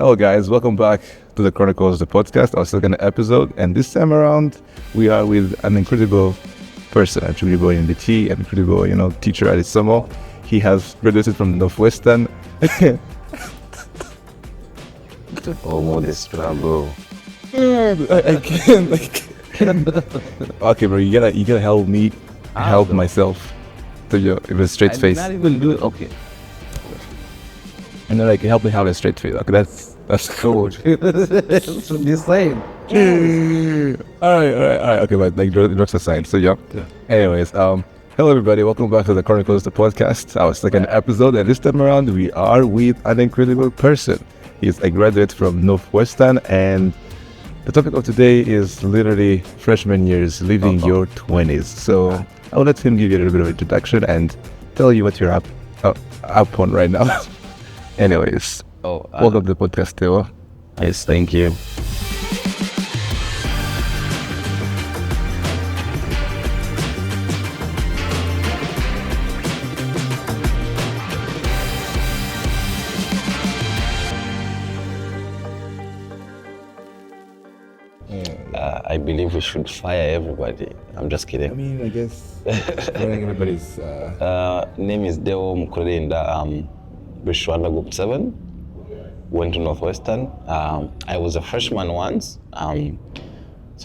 Hello, guys. Welcome back to the Chronicles, the podcast, our second episode. And this time around, we are with an incredible person, incredible in the tea, incredible, teacher at Isomo. He has graduated from Northwestern. Oh, this trouble. I can't. Okay, bro, you gotta help me help myself. So with a straight face. Not even good. Okay. And then help me have a straight face. Okay, that's cool. It's the same. All right. Okay, but jokes aside. So yeah. Anyways, hello everybody. Welcome back to the Chronicles, the podcast. Our second episode, and this time around we are with an incredible person. He's a graduate from Northwestern, and the topic of today is literally freshman years, living your 20s. So I'll let him give you a little bit of introduction and tell you what you're up on right now. Anyways, welcome to the podcast, Theo. Yes, thank you. I believe we should fire everybody. I'm just kidding. I mean, I guess everybody's... Name is Deo Mkulinda. Bishwanda Group 7. Went to Northwestern. I was a freshman once, so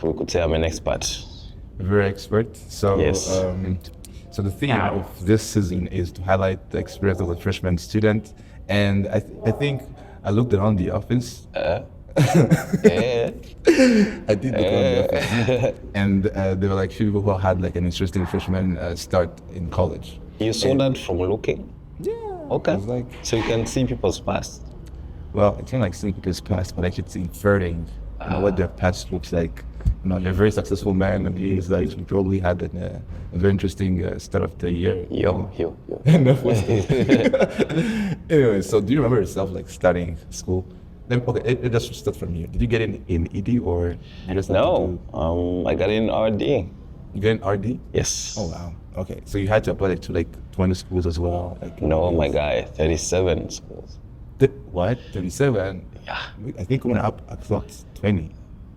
we could say I'm an expert. Very expert. So, yes. So the theme of this season is to highlight the experience of a freshman student. And I think I looked around the office. Yeah. I did look around the office. And there were few people who had an interesting freshman start in college. You saw that from looking? Yeah. Okay. It was so you can see people's past. Well, it can't see people's past, but I could see inferring what their past looks like. They're a very successful man, and he's he probably had a very interesting start of the year. Yo. Anyway, so do you remember yourself studying school? Okay, it just start from here. Did you get in ED or you just No, I got in RD. You got in RD? Yes. Oh wow. Okay, so you had to apply to 20 schools as well. No, my guy, 37 schools. What? 37? Yeah. I think we went up at 20.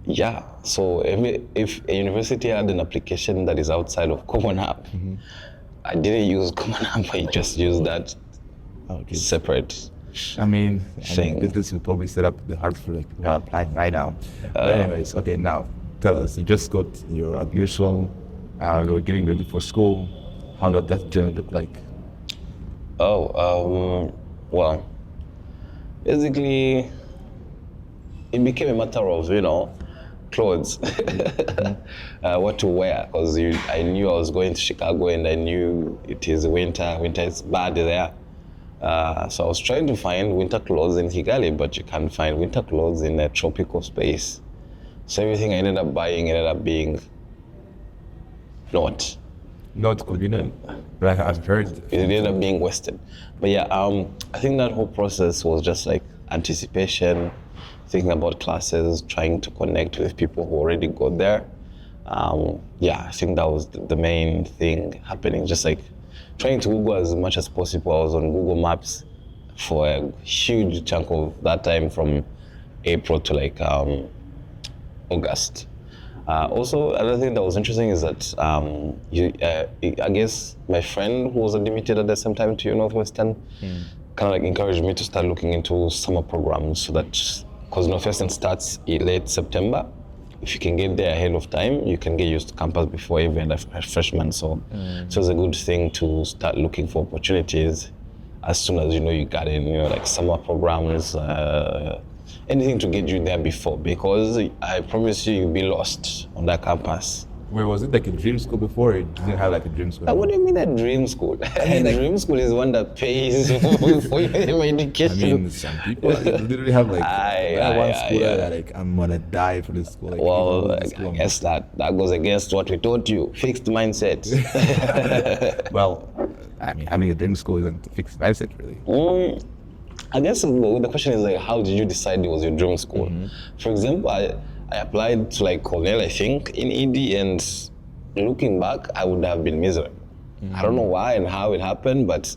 Yeah. So if a university had an application that is outside of Common App, I didn't use Common App. I just used that separate. I mean, thing. This will probably set up the hard for applying right now. But anyways, okay, now tell us. You just got your admission. You're getting ready for school. How did that journey look like? Well, basically, it became a matter of clothes, what to wear, because I knew I was going to Chicago and I knew it is winter. Winter is bad there. So I was trying to find winter clothes in Kigali, but you can't find winter clothes in a tropical space. So everything I ended up buying ended up being not convenient. Like I've heard. It ended up being Western. But yeah, I think that whole process was just anticipation, thinking about classes, trying to connect with people who already got there. I think that was the main thing happening, just trying to Google as much as possible. I was on Google Maps for a huge chunk of that time, from April to August. Also, another thing that was interesting is that I guess my friend who was admitted at the same time to Northwestern kind of encouraged me to start looking into summer programs, so that, because Northwestern starts in late September. If you can get there ahead of time, you can get used to campus before even a freshman. So it was a good thing to start looking for opportunities as soon as you got in, summer programs, anything to get you there before, because I promise you'll be lost on that campus. Where was it, a dream school before? It didn't have a dream school? What do you mean a dream school? A dream school is one that pays for your education. I mean, some people literally have one school that I'm gonna die for this school. Well, I guess that goes against what we taught you, fixed mindset. Well, I mean, having a dream school isn't a fixed mindset, really. I guess the question is how did you decide it was your dream school? For example, I applied to Cornell, I think, in ED, and looking back, I would have been miserable. I don't know why and how it happened, but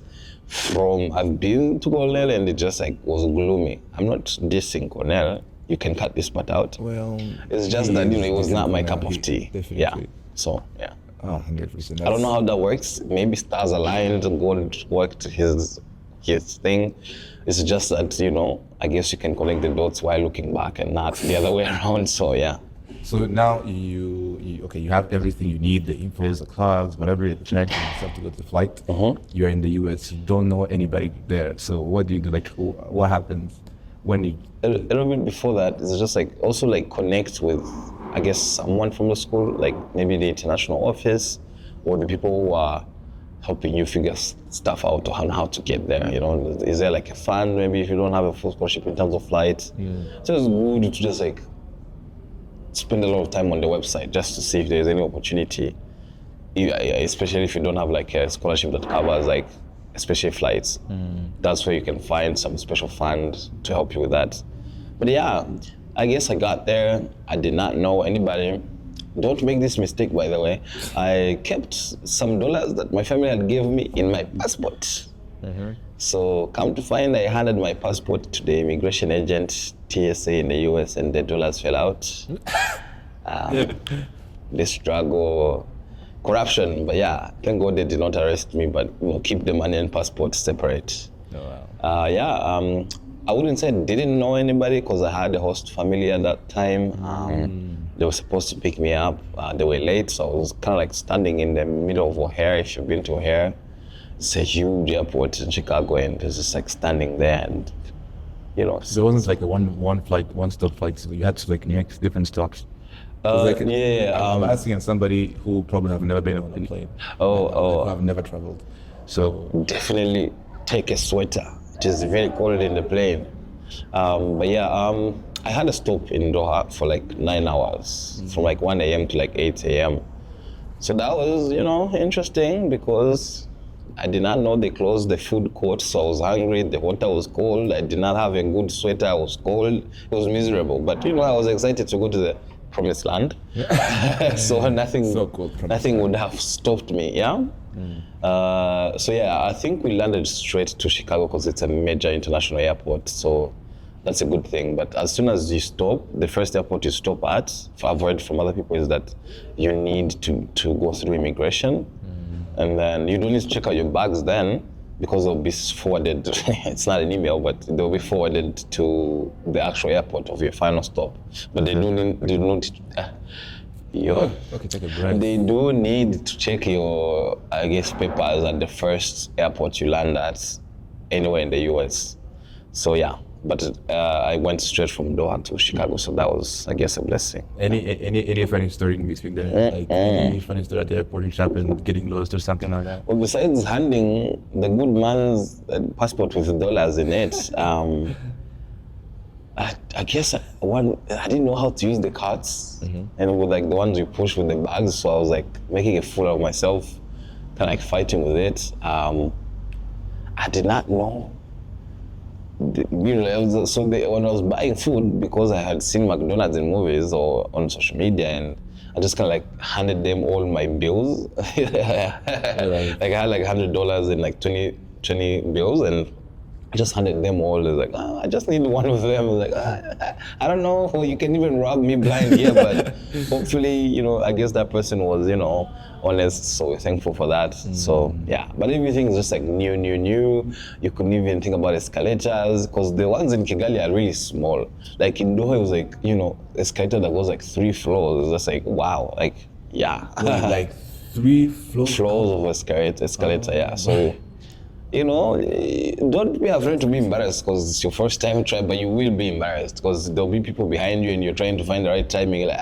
I've been to Cornell and it just like was gloomy. I'm not dissing Cornell. You can cut this part out. Well, it's just that it was not my cup of tea. Definitely. Yeah. So yeah. Oh, 100%. I don't know how that works. Maybe stars aligned. God worked his thing. It's just that I guess you can connect the dots while looking back and not the other way around. So yeah. So now you have everything you need, the infos, the clubs, whatever you check and stuff to go to the flight. You're in the US, you don't know anybody there. So what do you do? Like, what happens when you... A little bit before that, it's just like also like connect with, I guess, someone from the school, like maybe the international office or the people who are helping you figure stuff out on how to get there. Is there like a fund maybe if you don't have a full scholarship in terms of flight? So it's good to just like spend a lot of time on the website just to see if there's any opportunity, especially if you don't have like a scholarship that covers like especially flights. That's where you can find some special fund to help you with that. But yeah, I guess I got there. I did not know anybody. Don't make this mistake, by the way. I kept some dollars that my family had given me in my passport. So come to find, I handed my passport to the immigration agent, TSA in the US, and the dollars fell out. This struggle, corruption, but yeah, thank God they did not arrest me, but keep the money and passport separate. Oh, wow. I wouldn't say I didn't know anybody because I had a host family at that time. They were supposed to pick me up. They were late, so I was kind of like standing in the middle of O'Hare. If you've been to O'Hare, it's a huge airport in Chicago, and it's just like standing there, and So it wasn't like a one-stop flight. So you had to like connect different stops. I'm asking somebody who probably have never been on a plane. Who have never traveled. So definitely take a sweater. It is very cold in the plane. But yeah, I had a stop in Doha for like 9 hours, from like 1 a.m. to like 8 a.m. So that was, interesting because I did not know they closed the food court, so I was hungry, the water was cold, I did not have a good sweater, I was cold, it was miserable. But I was excited to go to the promised land. So nothing would have stopped me, yeah? So yeah, I think we landed straight to Chicago because it's a major international airport, so that's a good thing. But as soon as you stop, the first airport you stop at, for avoid from other people, is that you need to go through immigration. And then you don't need to check out your bags then, because they'll be forwarded, it's not an email, but they'll be forwarded to the actual airport of your final stop. But they do need to check your, I guess, papers at the first airport you land at anywhere in the US. So yeah, but I went straight from Doha to Chicago, so that was, I guess, a blessing. Any funny story in between there? Like any funny story at the airport which happened, getting lost or something like that? Well, besides handing the good man's passport with dollars in it, I guess I didn't know how to use the carts, and with like the ones you push with the bags, so I was like making a fool of myself, kind of like fighting with it. I did not know. When I was buying food, because I had seen McDonald's in movies or on social media, and I just kind of like handed them all my bills. Like I had like $100 in like 20 bills, and I just handed them all. It's like, I just need one of them. I was like, I don't know, you can even rob me blind here, but hopefully, I guess that person was, honest, so we're thankful for that. So yeah, but everything is just like new. You couldn't even think about escalators, because the ones in Kigali are really small. Like in Doha, it was like, escalator that goes like 3 floors. It's just like, wow, like, yeah. Like 3 floors? Floors of escalator, yeah. So, don't be afraid to be embarrassed because it's your first time try, but you will be embarrassed because there'll be people behind you and you're trying to find the right timing. Like,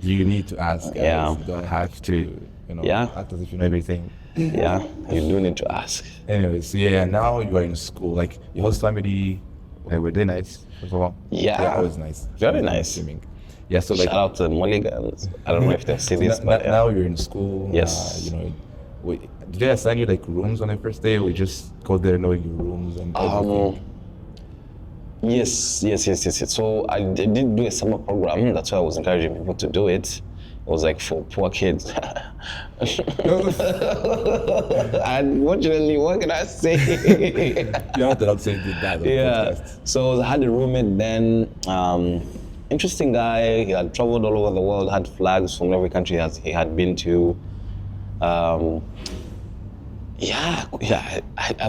You need to ask, guys. Yeah. You don't have to, act as if you know everything. Yeah, you do need to ask. Anyways, now you are in school. Like, your host family, were they nice, first of all? Yeah. They're always nice. Very nice. Yeah, so like... Shout out to Mulligans. I don't know if they've seen this, but now you're in school. Yes. Did they assign you like rooms on the first day, or you just go there knowing your rooms and everything? Yes. So I did do a summer program. That's why I was encouraging people to do it. was like for poor kids. Unfortunately, what can I say? You have to not say that. Yeah. So I had a roommate then. Interesting guy. He had traveled all over the world, had flags from every country he had been to. I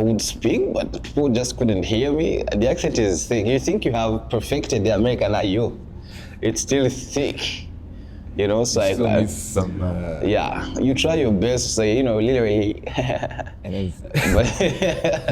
would speak, but people just couldn't hear me. The accent is thick. You think you have perfected the American IU. It's still thick. You know, so still needs some. You try your best to say, literally. And then, but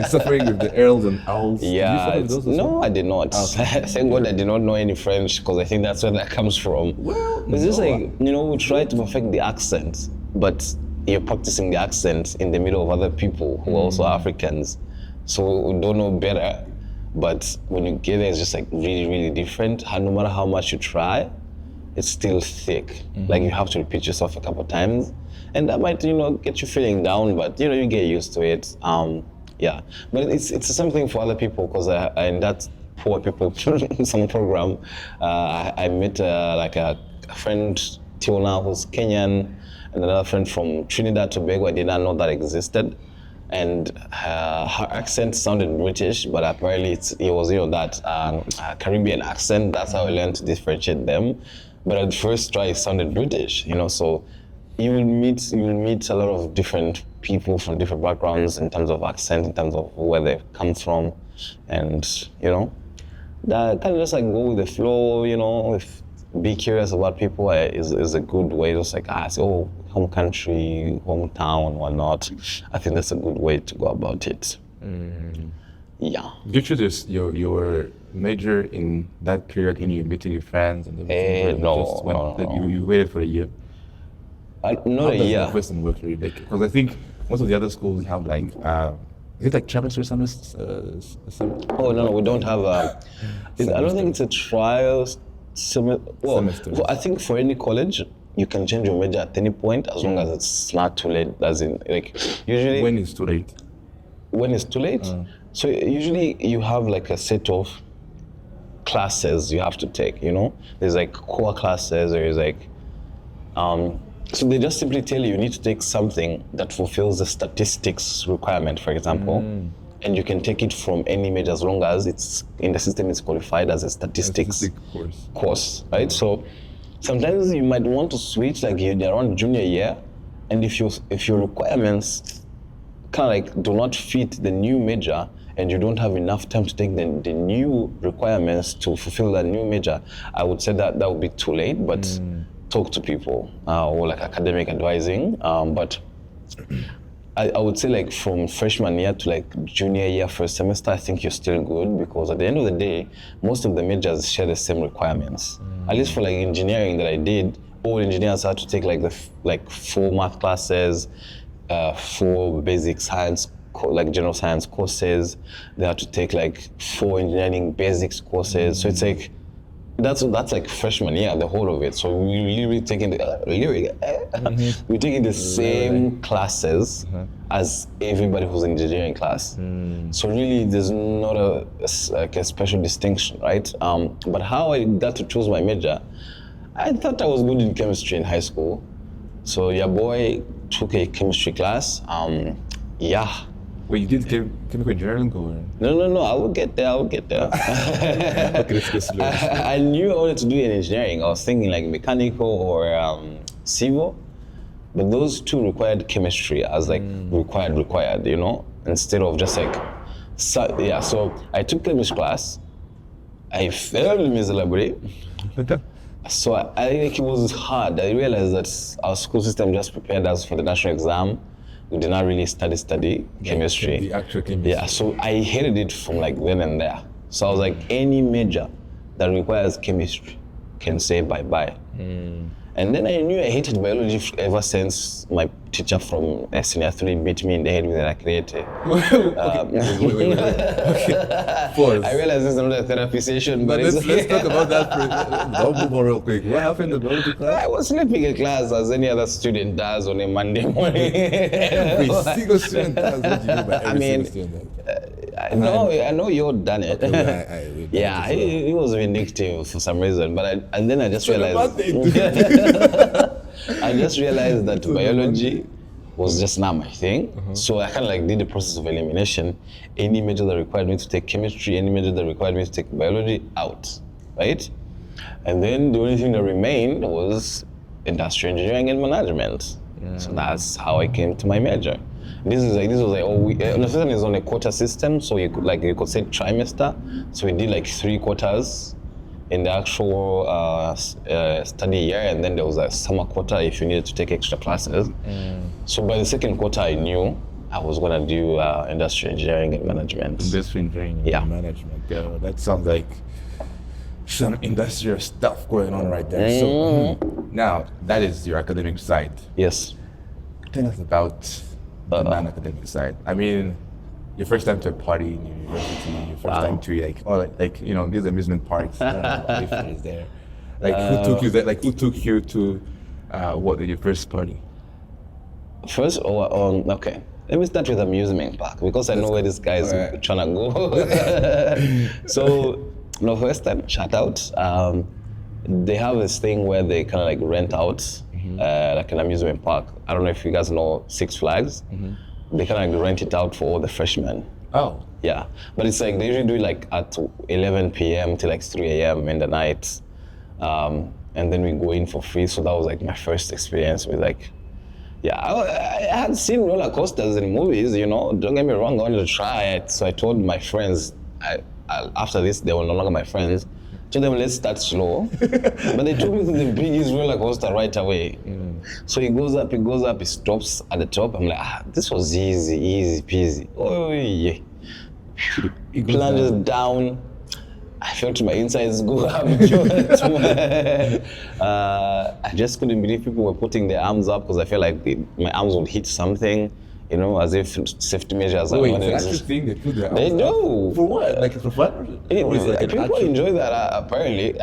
suffering with the L's and L's. Yeah. No, I did not. Thank God I did not know any French, because I think that's where that comes from. Well, it's just like, we try to perfect the accent, but you're practicing the accent in the middle of other people who are also Africans. So we don't know better. But when you get there, it's just like really, really different. No matter how much you try, it's still thick. Like you have to repeat yourself a couple of times, and that might, get you feeling down, but you get used to it. But it's the same thing for other people, because in that poor people some program, I met like a friend till now who's Kenyan, and another friend from Trinidad Tobago. I did not know that existed. And her accent sounded British, but apparently it was that Caribbean accent. That's how I learned to differentiate them. But at first try, it sounded British, So you will meet a lot of different people from different backgrounds in terms of accent, in terms of where they come from, and that kind of just like go with the flow. Be curious about people is a good way. Just like say, home country, hometown, whatnot. I think that's a good way to go about it. Yeah. Did you just your major in that period in you meeting your friends and everything? No. You waited for a year. Not a year. How does the work really like? Because I think most of the other schools have like is it like trimester semester? Oh no, we don't have a. I don't think it's a trial semester. I think for any college, you can change your major at any point as long as it's not too late. As in, like usually. When it's too late? When it's too late? So usually you have like a set of classes you have to take, There's like core classes, or is like, so they just simply tell you need to take something that fulfills the statistics requirement, for example, and you can take it from any major as long as it's in the system is qualified as a statistics course, right? So sometimes you might want to switch, like you're around junior year, and if your requirements kind of like do not fit the new major, and you don't have enough time to take the new requirements to fulfill that new major, I would say that would be too late, but talk to people or like academic advising. But I would say like from freshman year to like junior year first semester, I think you're still good, because at the end of the day, most of the majors share the same requirements. At least for like engineering that I did, all engineers had to take like 4 math classes, 4 basic science, like general science courses. They had to take like 4 engineering basics courses. So it's like that's like freshman year, the whole of it. So we really taking we're taking the same classes as everybody who's in engineering class. So really, there's not a special distinction, right? But how I got to choose my major, I thought I was good in chemistry in high school. So your boy took a chemistry class. Wait, you did chemical engineering or? No, I will get there. Okay, let's go slow. I knew I wanted to do in engineering. I was thinking like mechanical or civil, but those two required chemistry as like required, instead of just like, so I took chemistry class. I failed miserably. So I think it was hard. I realized that our school system just prepared us for the national exam. We did not really study chemistry. The actual chemistry. Yeah, so I hated it from like then and there. So I was like, any major that requires chemistry can say bye-bye. And then I knew I hated biology ever since my teacher from senior 3 beat me in the head with an acreate. Wait. Okay. Pause. I realize this is not a therapy session, but let's talk about that. Don't move on real quick. What happened in biology class? I was sleeping in class as any other student does on a Monday morning. Every single student does. What do you mean by every single student? I know you've done it. Okay, yeah, it was vindictive for some reason, but then I just realized. I just realized that biology was just not my thing. So I kind of like did the process of elimination. Any major that required me to take chemistry, any major that required me to take biology, out, right? And then the only thing that remained was industrial engineering and management. So that's how I came to my major. This was like university is on a quota system, so you could say trimester. So we did like 3 quarters in the actual study year, and then there was a summer quarter if you needed to take extra classes. So by the 2nd quarter, I knew I was gonna do industrial engineering and management. Industrial engineering and management. Yeah, that sounds like some industrial stuff going on right there. So now that is your academic side. Yes. Tell us about the non-academic side. I mean, your first time to a party in university, your first time to these amusement parks. I don't know if it is there. Like who took you there? Like who took you to your first party? First, okay. Let me start with amusement park because I know where this guy is trying to go. So, first time, shout out. They have this thing where they kind of like rent out like an amusement park. I don't know if you guys know Six Flags. They kind of like rent it out for all the freshmen. Oh. Yeah, but it's like they usually do it like at 11 p.m. till like 3 a.m. in the night. And then we go in for free. So that was like my first experience with like, I had seen roller coasters in movies, don't get me wrong, I wanted to try it. So I told my friends, after this, they were no longer my friends. Told them, let's start slow. But they took me to the biggest roller coaster right away. So he goes up, he stops at the top. I'm like, this was easy peasy. Oh yeah. He plunges down. I felt my insides go up. I just couldn't believe people were putting their arms up because I felt like my arms would hit something. As if safety measures are not existing. They put their arms They do. For what? Like it's for fun? People enjoy that apparently.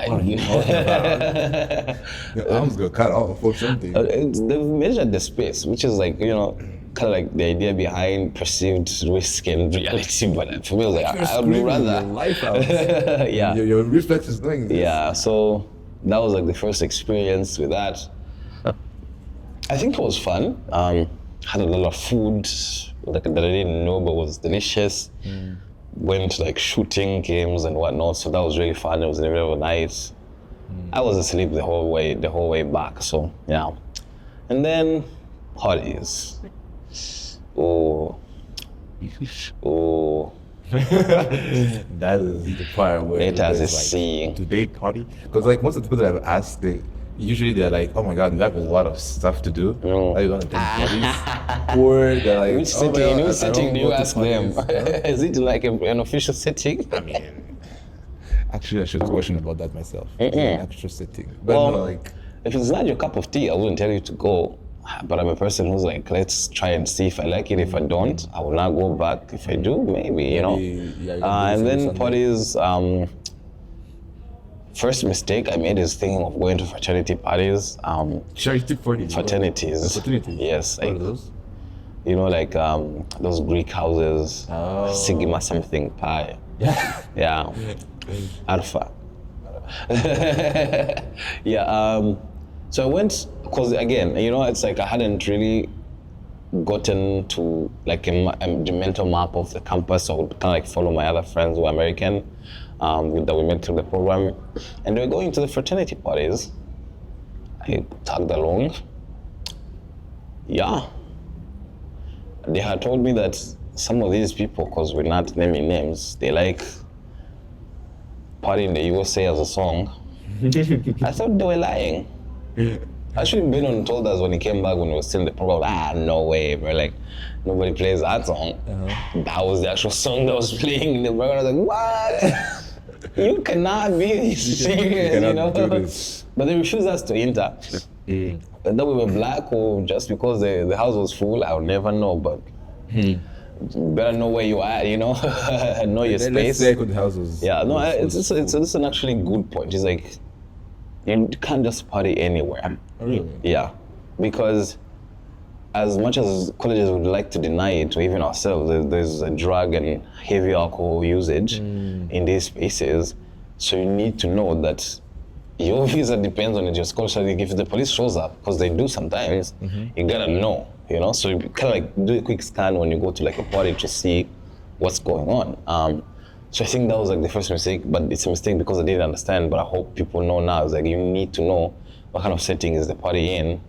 Your arms got cut off or something. They've measured the space, which is like, kind of like the idea behind perceived risk and reality. But for me, it was like, I'd rather. Your life out. Your reflex is doing this. Yeah, so that was like the first experience with that. I think it was fun. Had a lot of food that I didn't know but was delicious. Went to like shooting games and whatnot, so that was really fun. It was in the middle of the night. I was asleep the whole way back, so yeah. And then parties. Oh. That is the part where it has a like, scene. Do they party? Because like most of the people that I've asked, they're like, oh my god, we have a lot of stuff to do. Are you gonna take parties? Or they're like, which setting do you ask them? Is it like an official setting? I mean, actually, I should question about that myself. An actual setting. But if it's not your cup of tea, I wouldn't tell you to go. But I'm a person who's like, let's try and see if I like it. If I don't, I will not go back. If I do, maybe, and then parties, first mistake I made is thinking of going to fraternity parties. Charity parties? Fraternities. Fraternities? Yes. What are those? Like those Greek houses. Sigma something pi. Yeah. Alpha. So I went, because again, it's like I hadn't really gotten to like a mental map of the campus. So I would kind of like follow my other friends who are American that we met through the program. And they were going to the fraternity parties. I tagged along. Yeah. They had told me that some of these people, because we're not naming names, they like Party in the USA as a song. I thought they were lying. Actually, Benon told us when he came back when we were still in the program, no way, bro. Like, nobody plays that song. That was the actual song that was playing in the program. I was like, what? You cannot be serious, do this. But they refused us to enter. Whether we were black or just because the house was full, I'll never know, but you better know where you are, know your space. Let's say the house was... Yeah, no, it's an actually good point. It's like, you can't just party anywhere. Oh, really? Yeah, because as much as colleges would like to deny it, or even ourselves, there's a drug and heavy alcohol usage in these spaces. So you need to know that your visa depends on your scholarship. Like if the police shows up, because they do sometimes, you gotta know, So you kind of like do a quick scan when you go to like a party to see what's going on. So I think that was like the first mistake, but it's a mistake because I didn't understand. But I hope people know now. It's like you need to know what kind of setting is the party in.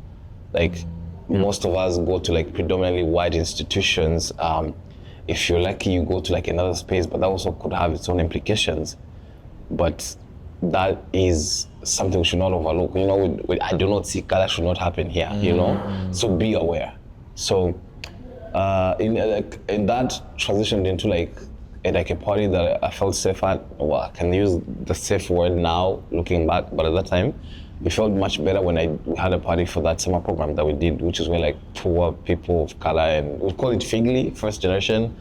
Like most of us go to like predominantly white institutions. If you're lucky, you go to like another space, but that also could have its own implications. But that is something we should not overlook. I do not see color should not happen here. So be aware. So in that transitioned into like a party that I felt safe at. Well, I can use the safe word now, looking back, but at that time, it felt much better when we had a party for that summer program that we did, which is where like poor people of color, and we call it Figly, first generation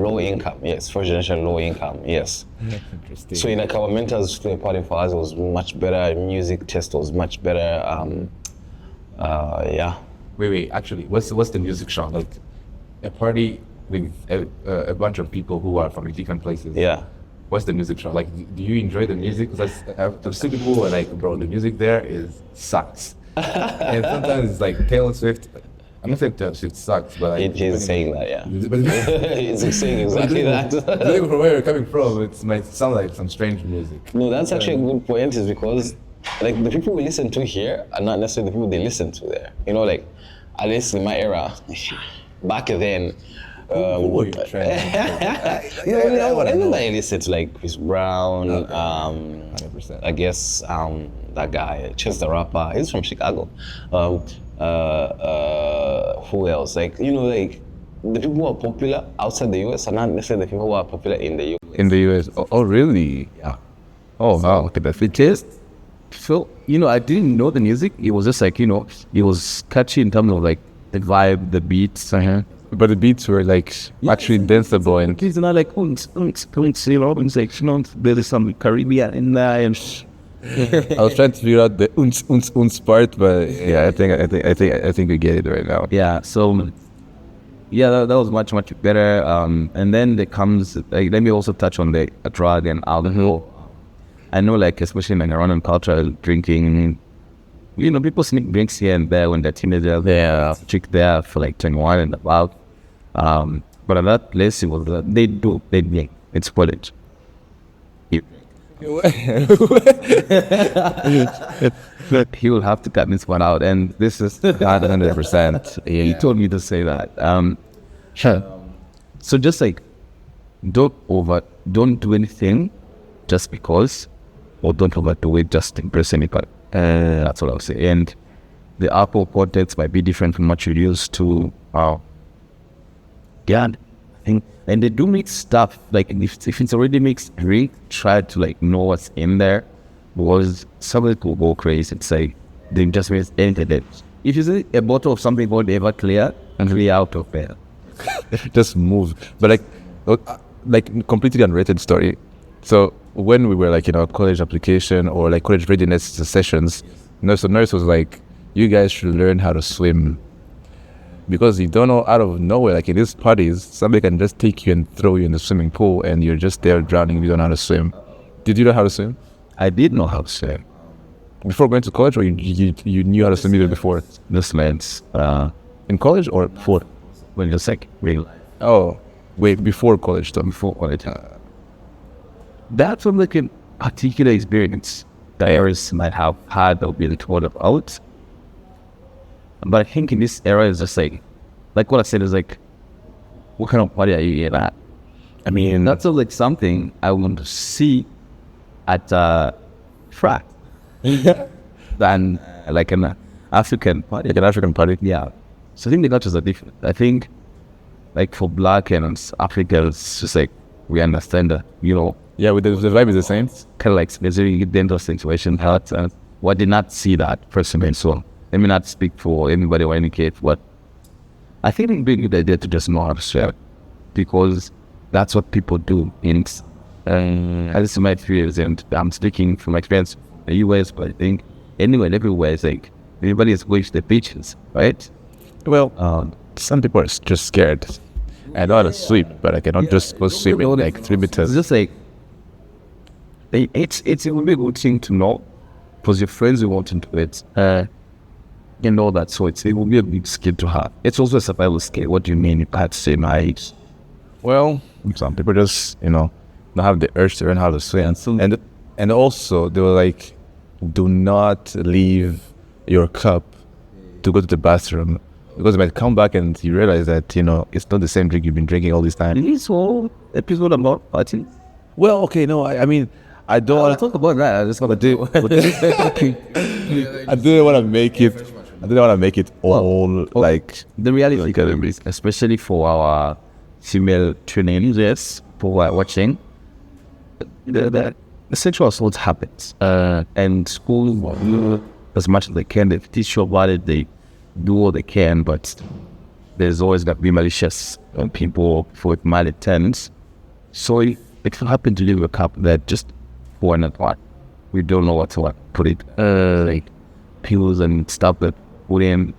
low income. Yes, first generation low income. Yes. Interesting. So like our mentors threw a party for us. It was much better. Music taste was much better. Yeah. Wait. Actually, what's the music genre? Like a party with a bunch of people who are from different places. Yeah. What's the music genre? Like, do you enjoy the music? Because I've seen people who are like, bro, the music there sucks. And sometimes it's like Taylor Swift. I'm not saying Taylor Swift sucks, but like, it is saying that, yeah. It's saying exactly that. From where you're coming from, it might sound like some strange music. No, that's actually a good point, is because like the people we listen to here are not necessarily the people they listen to there. Like at least in my era, back then. Who were you trying? Everybody listened to like Chris Brown. 100%. I guess that guy, Chance the Rapper. He's from Chicago. Who else? Like like the people who are popular outside the US are not necessarily the people who are popular in the US. In the US? Oh really? Yeah. Oh wow. Okay, that's it. Just so I didn't know the music. It was just like it was catchy in terms of like the vibe, the beats. But the beats were like actually danceable, and it's not like there is some Caribbean in there. And I was trying to figure out the uns part, but yeah, I think we get it right now. Yeah, so that was much better. And then there comes like, let me also touch on the drug and alcohol. I know, like especially in Iranian culture, drinking. People sneak drinks here and there when they're teenagers. They're chick there for like 21 and above. But at that place, it was they drink. It's college. He will have to cut this one out, and this is 100%. He told me to say that. So just like don't do anything just because, or don't overdo it just to impress anybody. That's what I would say. And the alcohol context might be different from what you're used to. Yeah, and they do mix stuff. Like if it's already mixed drink, try to like know what's in there, because some people go crazy. It's like they just entered it. If you see a bottle of something called Everclear, and really out of there, just move. But like completely unrelated story. So when we were like in our college application or like college readiness sessions, so nurse was like, you guys should learn how to swim. Because you don't know, out of nowhere, like in these parties, somebody can just take you and throw you in the swimming pool and you're just there drowning, you don't know how to swim. Did you know how to swim? I did know how to swim. Before going to college, or you knew how to swim even before? This meant in college or before? When you're sick, really. Oh, wait, before college though? Before college. That's like an particular experience that others might have had or been told about. But I think in this era, it's just like what I said is like, what kind of party are you at? I mean, that's like something I want to see at frat than like an African party. Like an African party? Yeah. So I think the cultures are different. I think like for Black and Africans, it's just like we understand that, Yeah, the vibe is the same. Kind of like specifically dangerous situation. But I did not see that personally. So let me not speak for anybody or indicate what. I think it's a good idea to just know how to swim, because that's what people do. And this is my experience, and I'm speaking from my experience in the US, but I think anywhere, everywhere, it's like everybody is going to the beaches, right? Well, some people are just scared. I know how to swim, but I cannot just go swimming like 3 meters. It's just like It will be a good thing to know, because your friends will want to do it. You know that, so it will be a big skill to have. It's also a survival skill. What do you mean? If I had to say my age. Well, some people just, don't have the urge to learn how to swim. And also, they were like, do not leave your cup to go to the bathroom. Because you might come back and you realize that, it's not the same drink you've been drinking all this time. This whole episode about party. Well, okay, no, I mean, I don't want to talk about that. I just want to do. I didn't want to make it. I didn't want to make it all like the reality, especially for our female trainees, yes, who are watching. The sexual assault happens, and school, as much as they can, they teach you about it. They do what they can, but there's always going to be malicious people with malintent. So if you happen to leave a cup that just for another, we don't know what to put it, like pills and stuff that put in,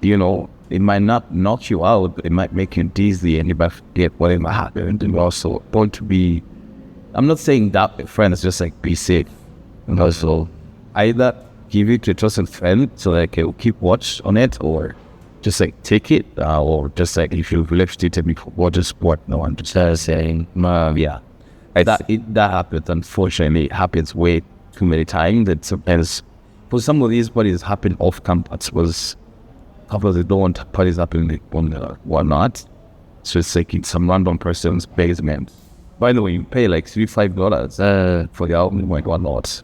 it might not knock you out, but it might make you dizzy and you might forget whatever happened. And also want to be, I'm not saying that with friends, just like be safe. And also either give it to a trusted friend so like he'll keep watch on it, or just like take it, or just like if you've left it and before just sport, no one just saying, yeah. That happens, unfortunately. It happens way too many times. That sometimes for some of these parties happen off campus, was couple they don't want parties happening on whatnot. So it's like in some random person's basement. By the way, you pay like $3-5 for the album and whatnot.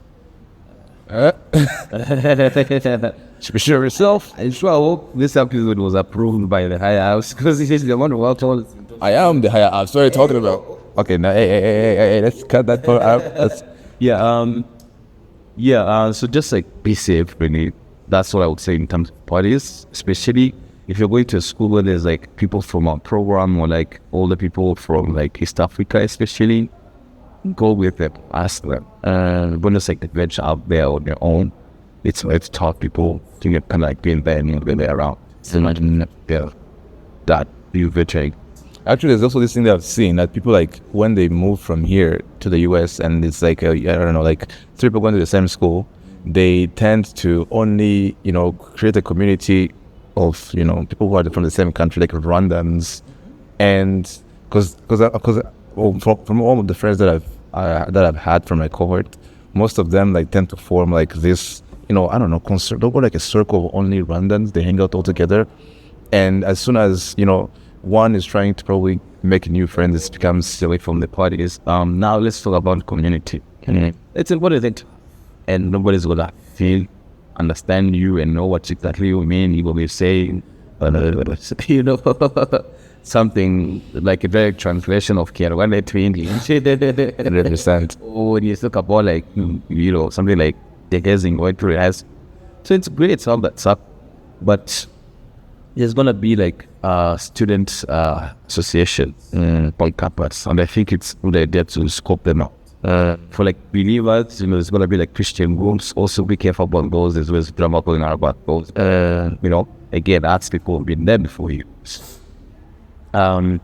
Sure yourself. I hope this episode was approved by the higher house, because this is the one well told. I am the higher house. What are you talking about? Okay, now hey, let's cut that part out. So just like be safe, really. That's what I would say in terms of parties, especially if you're going to a school where there's like people from our program or like older people from like East Africa, especially. Go with them, ask them. When it's like the venture out there on their own, it's tough people to get kind of like being there and being around. So imagine that you venturing. Actually, there's also this thing that I've seen that people like when they move from here to the US and it's like, I don't know, like 3 people going to the same school, they tend to only, create a community of, people who are from the same country, like Rwandans. And because from all of the friends that I've had from my cohort, most of them like tend to form like this, I don't know, they'll go like a circle of only Rwandans. They hang out all together. And as soon as, one is trying to probably make new friends, it becomes silly from the parties. Now let's talk about community. It's important, and nobody's gonna understand you and know what exactly you mean. You will be saying, something like a direct translation of Kinyarwanda to English. 100%. When you talk about like, something like the guessing what it has. So it's great, all that stuff, but there's gonna be like student association on campus, and I think it's a good idea to scope them out. For like believers, there's gonna be like Christian groups. Also be careful about those. There's always drama going on about those. Again, ask people who've been there before you. And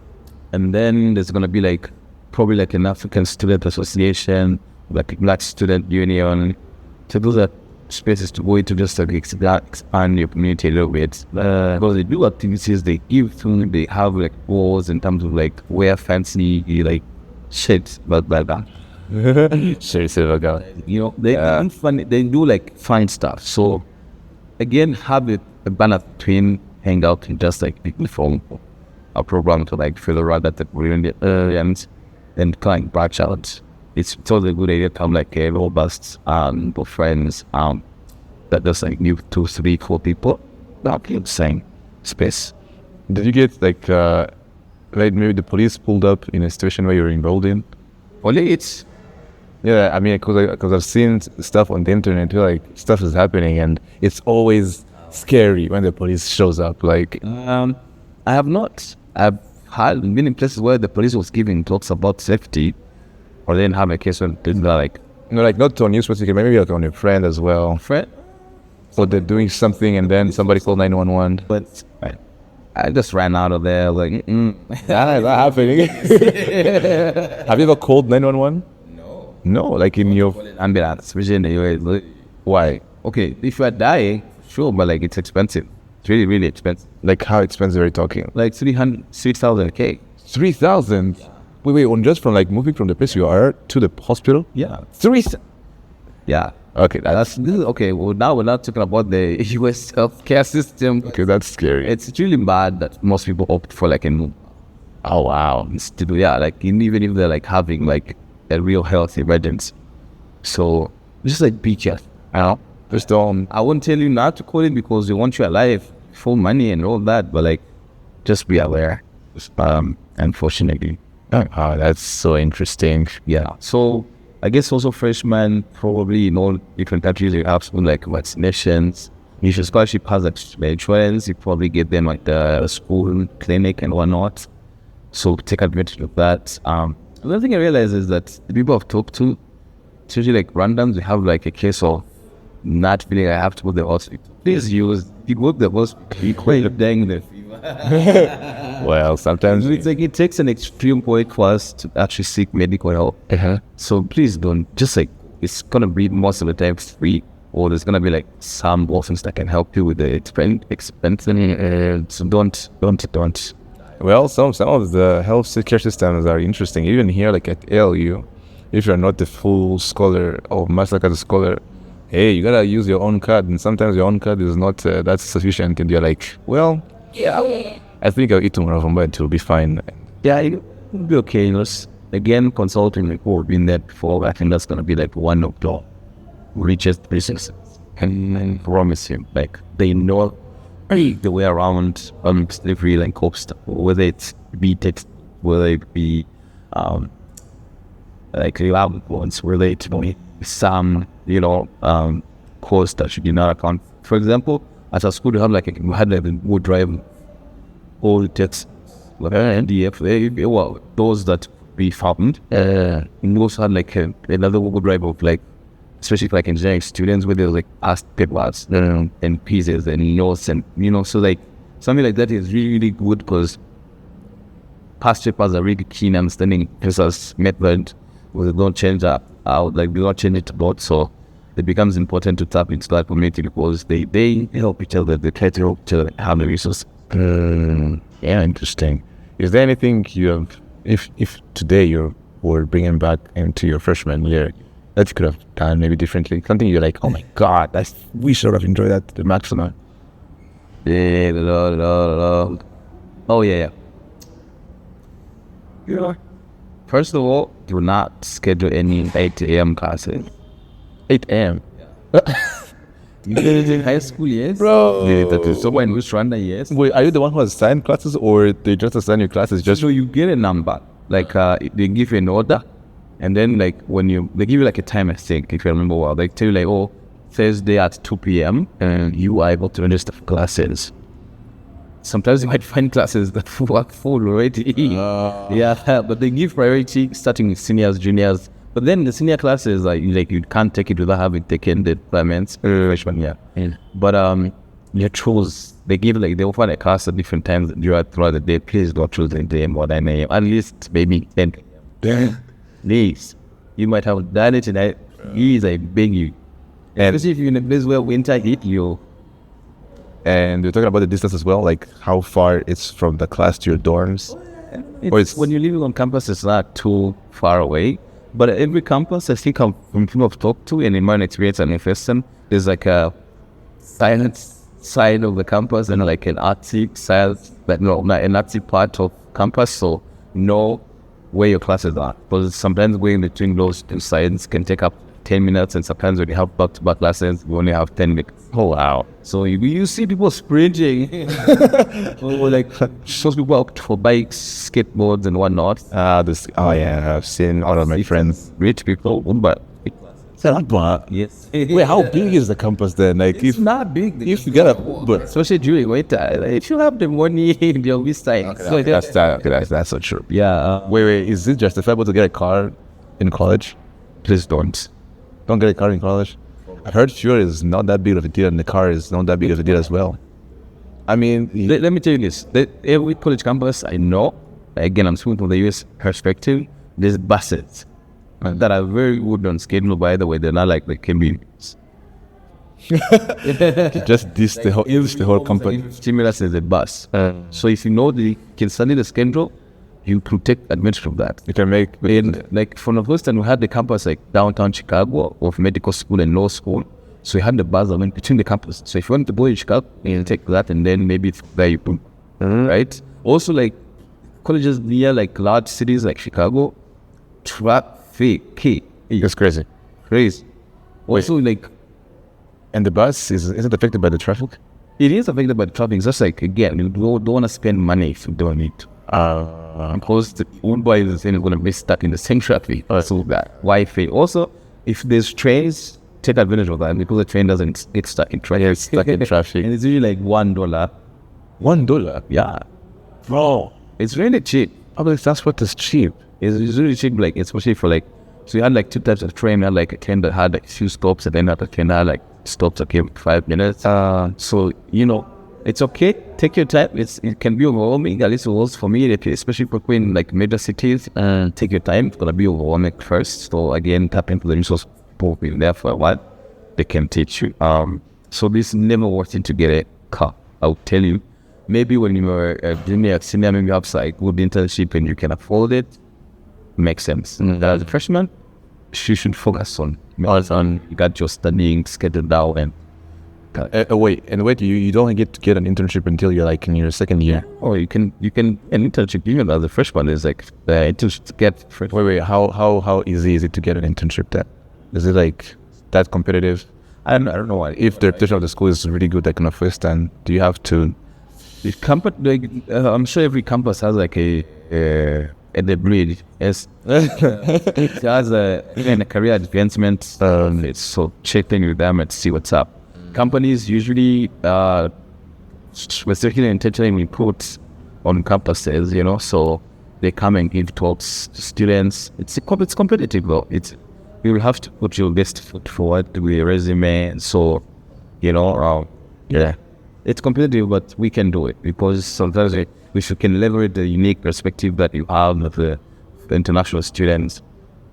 then there's gonna be like probably like an African student association, like a Black student union. So those are spaces to go into just to expand your community a little bit. Because they do activities, they give things, they have like goals in terms of like wear fancy like shit, but like that. Seriously, they do like fine stuff. So again, have a balance between hang out and just like from a program to like feel around that brilliant and kind of branch out. It's totally a good idea to have like a robust of friends that just like new 2, 3, 4 people that in the same space. Did you get like maybe the police pulled up in a situation where you're involved in? Police? Yeah, I mean, because I've seen stuff on the internet where like stuff is happening and it's always scary when the police shows up. Like, I have not. I've been in places where the police was giving talks about safety, or they didn't have a case when they're like, like not on you specifically, maybe like on your friend as well. Friend? So they're doing something and then somebody called 911. But I just ran out of there That's not happening. Have you ever called 911? No. No, like in your ambulance, especially in the US. why? Okay, if you are dying, sure, but like it's expensive. It's really, really expensive. Like how expensive are you talking? Like 3,000 K. 3,000. Wait, on just from like moving from the place you are to the hospital? Yeah. 3,000. Yeah. Okay, This is okay. Well, now we're not talking about the US healthcare system. okay, that's scary. It's really bad that most people opt for like Oh wow. to do, yeah, like even if they're like having like a real health emergency. So just like be careful. You know? Just don't. I won't tell you not to call it because they want you alive, full money and all that, but like just be aware. Unfortunately. Oh, that's so interesting. Yeah. So I guess also freshmen probably in all different countries you have some like vaccinations. If your scholarship has like insurance, you probably get them at the school clinic and whatnot. So take advantage of that. Another thing I realized is that the people I've talked to, especially like randoms, they have like a case of not feeling I have to go to the hospital. Please use, you go to the hospital, you quite dying in the fever. Well, sometimes It's like it takes an extreme point for us to actually seek medical help. So please don't, just like, it's gonna be most of the time free, or there's gonna be like some orphans that can help you with the expense. So don't. well, some of the health care systems are interesting. Even here, like at ALU, if you're not the full scholar or masterclass scholar, hey, you gotta use your own card, and sometimes your own card is not that sufficient, and you're like, well, yeah, I think I'll eat tomorrow from bed, it'll be fine. Yeah, it'll be okay. Let's again consulting like who've been there before. I think that's gonna be like one of the richest places. And I promise you, like they know the way around slavery and cope stuff, whether it be text, whether it be like lab ones, whether it be some course that should be not account. For example, at our school we had like a wood drive all text NDF, well, those that we found. And we also had like another Google Drive of like, especially for like engineering students, where they like asked papers and pieces and notes and so like something like that is really, really good because past papers are really keen understanding professors' method, where they don't change that out, like they don't change it a lot, so it becomes important to tap into that community because they help each other, they try to help each other have the resources. Yeah, interesting. Is there anything you have, if today you were bringing back into your freshman year, that you could have done maybe differently? Something you're like, oh my God, we should have enjoyed that to the maximum. Oh yeah. First of all, do not schedule any 8 a.m. classes. 8 a.m. You did it in high school, yes? Bro. Did it at someone in Rwanda, yes? Wait, are you the one who has assigned classes, or they just assign your classes? Just So you get a number, like they give you an order, and then like they give you like a time, I think, if you remember well. They tell you like, oh, Thursday at 2 p.m. and you are able to register for classes. Sometimes you might find classes that are full already. Yeah, but they give priority starting with seniors, juniors. But then the senior classes, like you can't take it without having taken the requirements freshman year. But your choose, they offer a class at different times throughout the day. Please don't choose 8 a.m. or 9 a.m. At least maybe 10 a.m. Please. You might have done it tonight. Please, I beg you. And especially if you're in a place where winter hit you. And we're talking about the distance as well, like how far it's from the class to your dorms. When you're living on campus, it's not too far away. But every campus, I think from people I've talked to and in my experience and investment, there's like a silent side of the campus and like an artsy side, but no, not an artsy part of campus. So know where your classes are, because sometimes going between those two sides can take up 10 minutes, and sometimes when you have back-to-back classes, we only have 10 minutes. Oh wow! So you see people sprinting, or like shows people out for bikes, skateboards, and whatnot. Yeah, I've seen all of my friends. Rich people, but yes. Wait, how big is the campus then? Like, It's not big. if you get a Uber, Especially during winter. If you have the money, they'll be staying. that's so true. Yeah. Wait, is it justifiable to get a car in college? Please don't. Don't get a car in college. I heard fuel is not that big of a deal, and the car is not that big of a deal as well. I mean, Let me tell you this. Every college campus I know, again, I'm speaking from the US perspective, there's buses. that are very good on schedule, by the way. They're not like the convenience. Just this the whole company. Stimulus is a bus. So if you know you can study the schedule, you can take advantage of that. You can make like from the first time we had the campus like downtown Chicago of medical school and law school. So you had the bus that went between the campus. So if you want to go in Chicago, you can take that and then maybe there you put, right? Also like colleges near like large cities like Chicago, traffic. It's crazy. Also like, and the bus isn't affected by the traffic? it is affected by the traffic. It's just like, again, you don't want to spend money if you don't need to. Because the Uber is going to be stuck in the same traffic. So that Wi-Fi. Also, if there's trains, take advantage of that because the train doesn't get stuck in traffic. It's stuck in traffic. And it's usually like $1. $1? Yeah. Bro. It's really cheap. That's what is cheap. It's really cheap, like especially for like, so you had like two types of train. You had like a train that had like a few stops, and then another train that had like stops that came 5 minutes. So you know, it's okay. Take your time. It can be overwhelming. At least it was for me, especially for in like major cities. Take your time. It's gonna be overwhelming first. So again, tap into the resource people being there for a while. They can teach you. So this never worth it to get a car. I'll tell you. Maybe when you were a junior, senior, maybe you have like good internship and you can afford it. Makes sense. As a freshman, you should focus on you got your studying scheduled down and wait, you don't get to get an internship until you're like in your second year. Or you can an internship even as a freshman is like the internship to get Wait, how easy is it to get an internship then? Is it like that competitive? I don't know why. If the reputation of the school is really good, like on a first stand, do you have to? The campus, I'm sure every campus has like a degree. Yes, it has even a career advancement. It's so checking with them and see what's up. Companies usually, specifically intentionally put on campuses, you know, so they come and give talks to students. It's competitive though. You will have to put your best foot forward with your resume. So, you know, yeah. It's competitive, but we can do it because sometimes we can leverage the unique perspective that you have with the international students.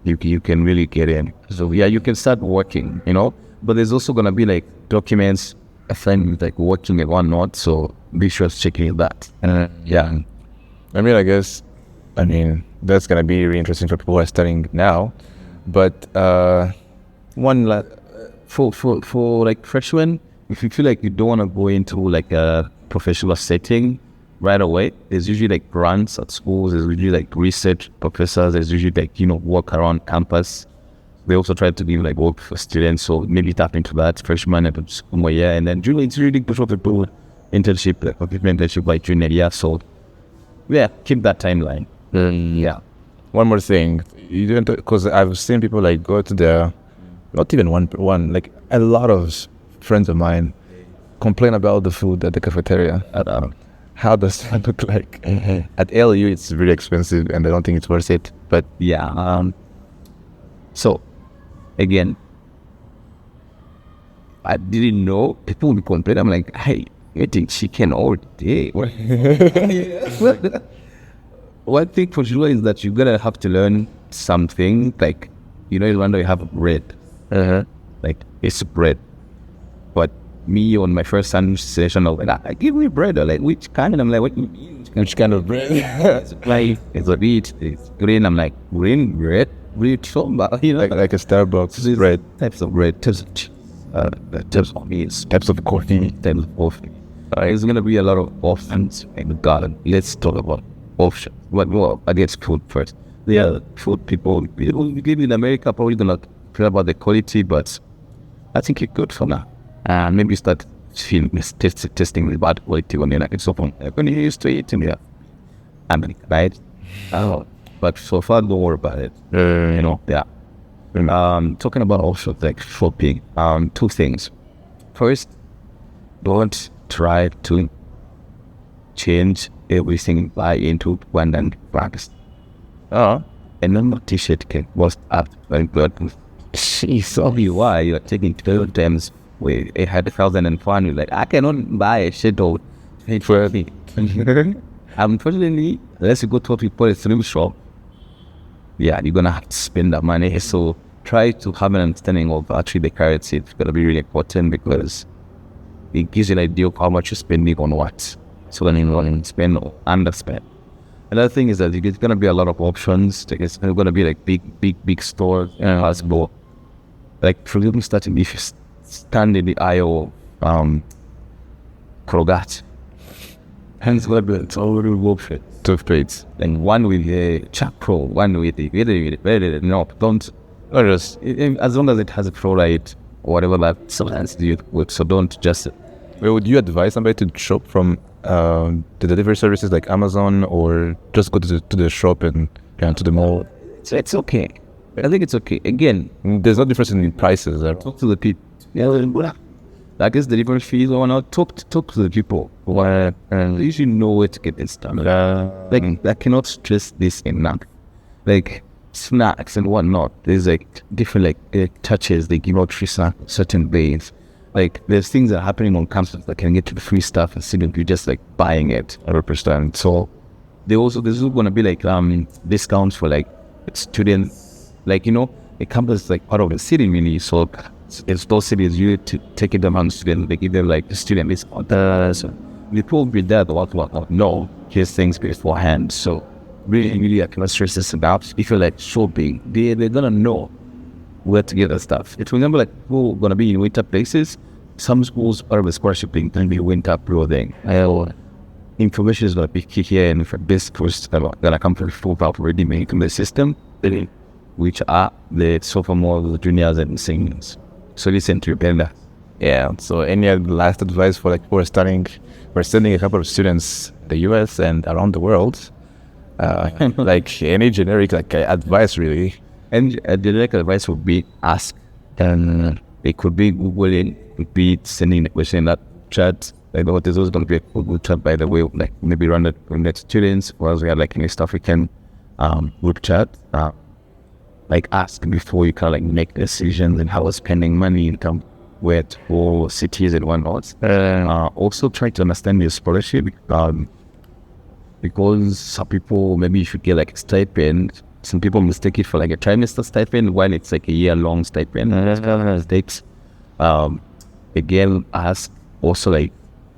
You can really get in. So yeah, you can start working, you know. But there's also gonna be like documents, assignments, like working and whatnot. So be sure to check in that. Yeah. I mean, I guess, that's gonna be really interesting for people who are studying now. But for like freshmen, if you feel like you don't want to go into like a professional setting right away, there's usually like grants at schools, there's usually like research professors, there's usually like, you know, work around campus. They also try to give like work for students, so maybe tap into that freshman and sophomore year, and then it's really good for people internship, like internship by junior year. So yeah, keep that timeline. Yeah. One more thing, you didn't, because I've seen people like go to their, not even one, like a lot of friends of mine complain about the food at the cafeteria. How does that look like? At LU, it's really expensive, and I don't think it's worth it. But yeah, so again, I didn't know people would complain. I'm like, hey, eating chicken all day. One thing for sure is that you're gonna have to learn something. Like, you know, in Rwanda you have bread. Like it's bread. But me on my first sandwich session, I was like, give me bread. Or like, which kind? And I'm like, what do you mean? Which kind of bread? It's like, it's a wheat, it's green. I'm like, green bread? Wheat, you know? Like a Starbucks bread. Types of bread, types of cheese, types of meats, Types of coffee. types of coffee. There's going to be a lot of options in the garden. Let's talk about options. Well, I guess food first. Food people in America probably going to care about the quality, but I think it's good for now. And maybe start testing the bad quality when you're like, it's open. When you're used to it, and right? But so far, don't worry about it. You know, yeah. Talking about also like shopping, two things. First, don't try to change everything buy into one and practice. A number t-shirt can cost up very good. So why you're taking 12 times with 100,000 and fun, you're like, I cannot buy a shit out. Unfortunately, unless you go to what we call a thrift shop, you're gonna have to spend that money. So try to have an understanding of actually the currency. It's gonna be really important because it gives you an idea of how much you're spending on what. So then you want to spend or underspend. Another thing is that there's gonna be a lot of options. There's gonna be like big stores as well. Like for example, starting if you stand in the aisle of Krogat, and it's gonna be a total option. Two trades. Like one with the charcoal, one with the no, don't just as long as it has a fluoride or whatever that substance you with, so don't just. Well, would you advise somebody to shop from the delivery services like Amazon, or just go to the shop and to the mall? It's okay. I think it's okay. Again, there's no difference in prices. Talk to the people. Yeah, I guess delivery fees or not. Talk to the people and they usually know where to get this done. Like I cannot stress this enough. Like snacks and whatnot. There's like different touches they give out free snacks certain days. Like there's things that are happening on campus that can get to the free stuff and still you're just like buying it 100%. So there's also going to be like discounts for like students. Like a campus is like part of the city really. So it's those cities you to take it around students. They give them like the student discount. So they probably that what. No, here's things beforehand. So really I cannot stress this about. If you're like shopping, they're gonna know where to get that stuff. It's remember like we're gonna be in winter places. Some schools part of the scholarship thing can be winter clothing. Information is gonna be key here, and for this first gonna come from full already made in the system, which are the sophomores, the juniors, and the seniors. So listen to your bender. Yeah. So any last advice for like we're sending a couple of students in the US and around the world, like any generic advice really. And the generic advice would be ask. And it could be Googling, it could be sending a question in that chat. Like there's always going to be a Google chat, by the way, like maybe run it with the students, or else we have like an East African group chat. Like ask before you kind of like make decisions and how we're spending money in terms where to go, cities and whatnot. Also try to understand your scholarship because some people maybe you should get like a stipend. Some people mistake it for like a trimester stipend while it's like a year-long stipend. Takes again ask also like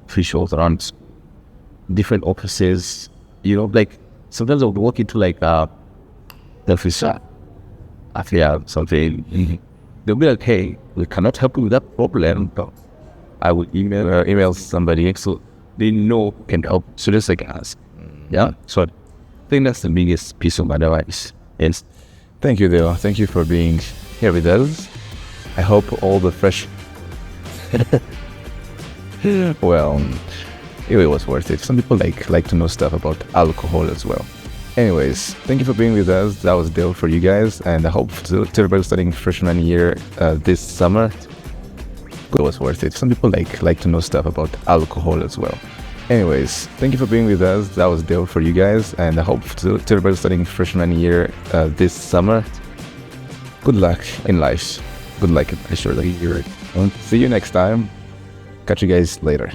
officials around different offices. Like sometimes I'll walk into like the officer. Something. They'll be like, hey, we cannot help you with that problem, but I would email somebody so they know who can help. So just like ask. Yeah. So I think that's the biggest piece of advice. Yes. Thank you, Deo. Thank you for being here with us. I hope all the fresh well, it was worth it. Some people like to know stuff about alcohol as well. Anyways, thank you for being with us. That was Dale for you guys, and I hope to everybody starting freshman year this summer, it was worth it. Some people like to know stuff about alcohol as well. Anyways, thank you for being with us. That was Dale for you guys, and I hope to everybody starting freshman year this summer, good luck in life. Good luck in life. See you next time. Catch you guys later.